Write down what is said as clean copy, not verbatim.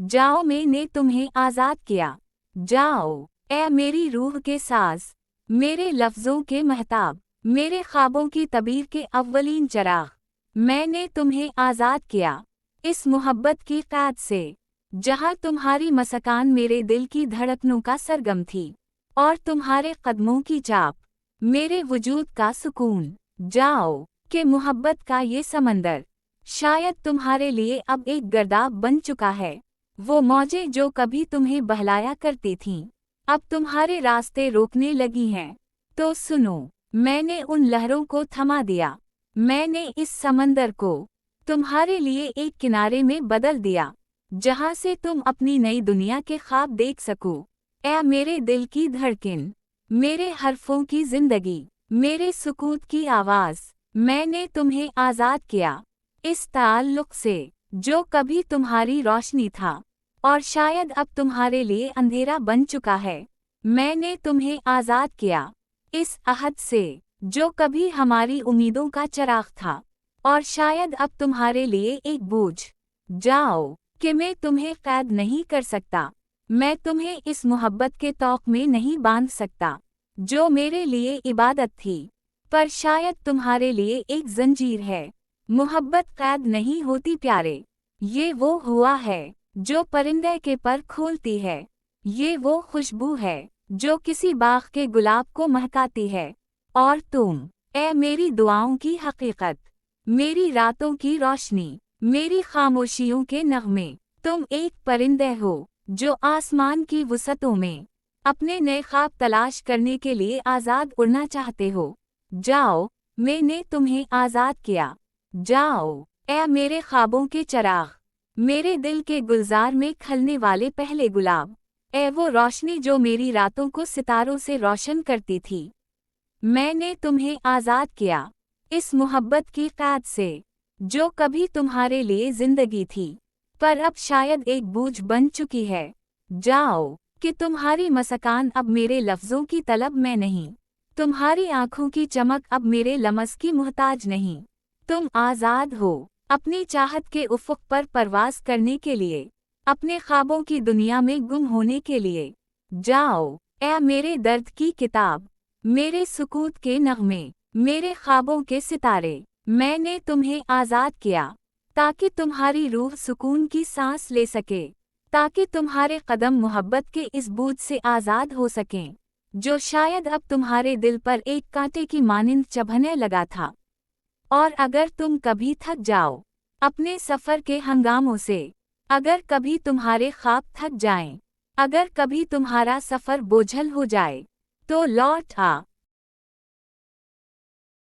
जाओ मैंने तुम्हें आज़ाद किया। जाओ ए मेरी रूह के साज, मेरे लफ्ज़ों के महताब, मेरे ख्वाबों की तबीर के अव्वलीन चराग, मैंने तुम्हें आज़ाद किया इस मोहब्बत की क़ैद से, जहाँ तुम्हारी मसकान मेरे दिल की धड़कनों का सरगम थी, और तुम्हारे कदमों की चाप मेरे वजूद का सुकून। जाओ कि मोहब्बत का ये समंदर शायद तुम्हारे लिए अब एक गर्दाब बन चुका है। वो मौजें जो कभी तुम्हें बहलाया करती थीं, अब तुम्हारे रास्ते रोकने लगी हैं। तो सुनो, मैंने उन लहरों को थमा दिया, मैंने इस समंदर को तुम्हारे लिए एक किनारे में बदल दिया, जहाँ से तुम अपनी नई दुनिया के ख्वाब देख सको। ऐ मेरे दिल की धड़कन, मेरे हरफों की जिंदगी, मेरे सुकूत की आवाज़, मैंने तुम्हें आज़ाद किया इस ताल्लुक़ से जो कभी तुम्हारी रोशनी था और शायद अब तुम्हारे लिए अंधेरा बन चुका है। मैंने तुम्हें आज़ाद किया इस अहद से जो कभी हमारी उम्मीदों का चिराग था और शायद अब तुम्हारे लिए एक बोझ। जाओ कि मैं तुम्हें कैद नहीं कर सकता, मैं तुम्हें इस मोहब्बत के तौक़ में नहीं बांध सकता जो मेरे लिए इबादत थी, पर शायद तुम्हारे लिए एक जंजीर है। मोहब्बत कैद नहीं होती प्यारे, ये वो हुआ है जो परिंदे के पर खोलती है, ये वो खुशबू है जो किसी बाग के गुलाब को महकाती है। और तुम ए मेरी दुआओं की हकीकत, मेरी रातों की रोशनी, मेरी खामोशियों के नगमे, तुम एक परिंदे हो जो आसमान की वसतों में अपने नए ख्वाब तलाश करने के लिए आज़ाद उड़ना चाहते हो। जाओ मैंने तुम्हें आज़ाद किया। जाओ ए मेरे ख्वाबों के चराग, मेरे दिल के गुलजार में खिलने वाले पहले गुलाब, ए वो रोशनी जो मेरी रातों को सितारों से रोशन करती थी। मैंने तुम्हें आज़ाद किया इस मोहब्बत की क़ैद से जो कभी तुम्हारे लिए ज़िंदगी थी, पर अब शायद एक बोझ बन चुकी है। जाओ कि तुम्हारी मसकान अब मेरे लफ्ज़ों की तलब में नहीं, तुम्हारी आँखों की चमक अब मेरे लमस की मुहताज नहीं। तुम आज़ाद हो अपनी चाहत के उफ़ुक़ पर परवाज़ करने के लिए, अपने ख्वाबों की दुनिया में गुम होने के लिए। जाओ ए मेरे दर्द की किताब, मेरे सुकूत के नगमे, मेरे ख्वाबों के सितारे, मैंने तुम्हें आज़ाद किया ताकि तुम्हारी रूह सुकून की सांस ले सके, ताकि तुम्हारे कदम मोहब्बत के इस बोझ से आज़ाद हो सकें जो शायद अब तुम्हारे दिल पर एक कांटे की मानिंद चुभने लगा था। और अगर तुम कभी थक जाओ अपने सफ़र के हंगामों से, अगर कभी तुम्हारे ख्वाब थक जाएं, अगर कभी तुम्हारा सफ़र बोझल हो जाए, तो लौट आ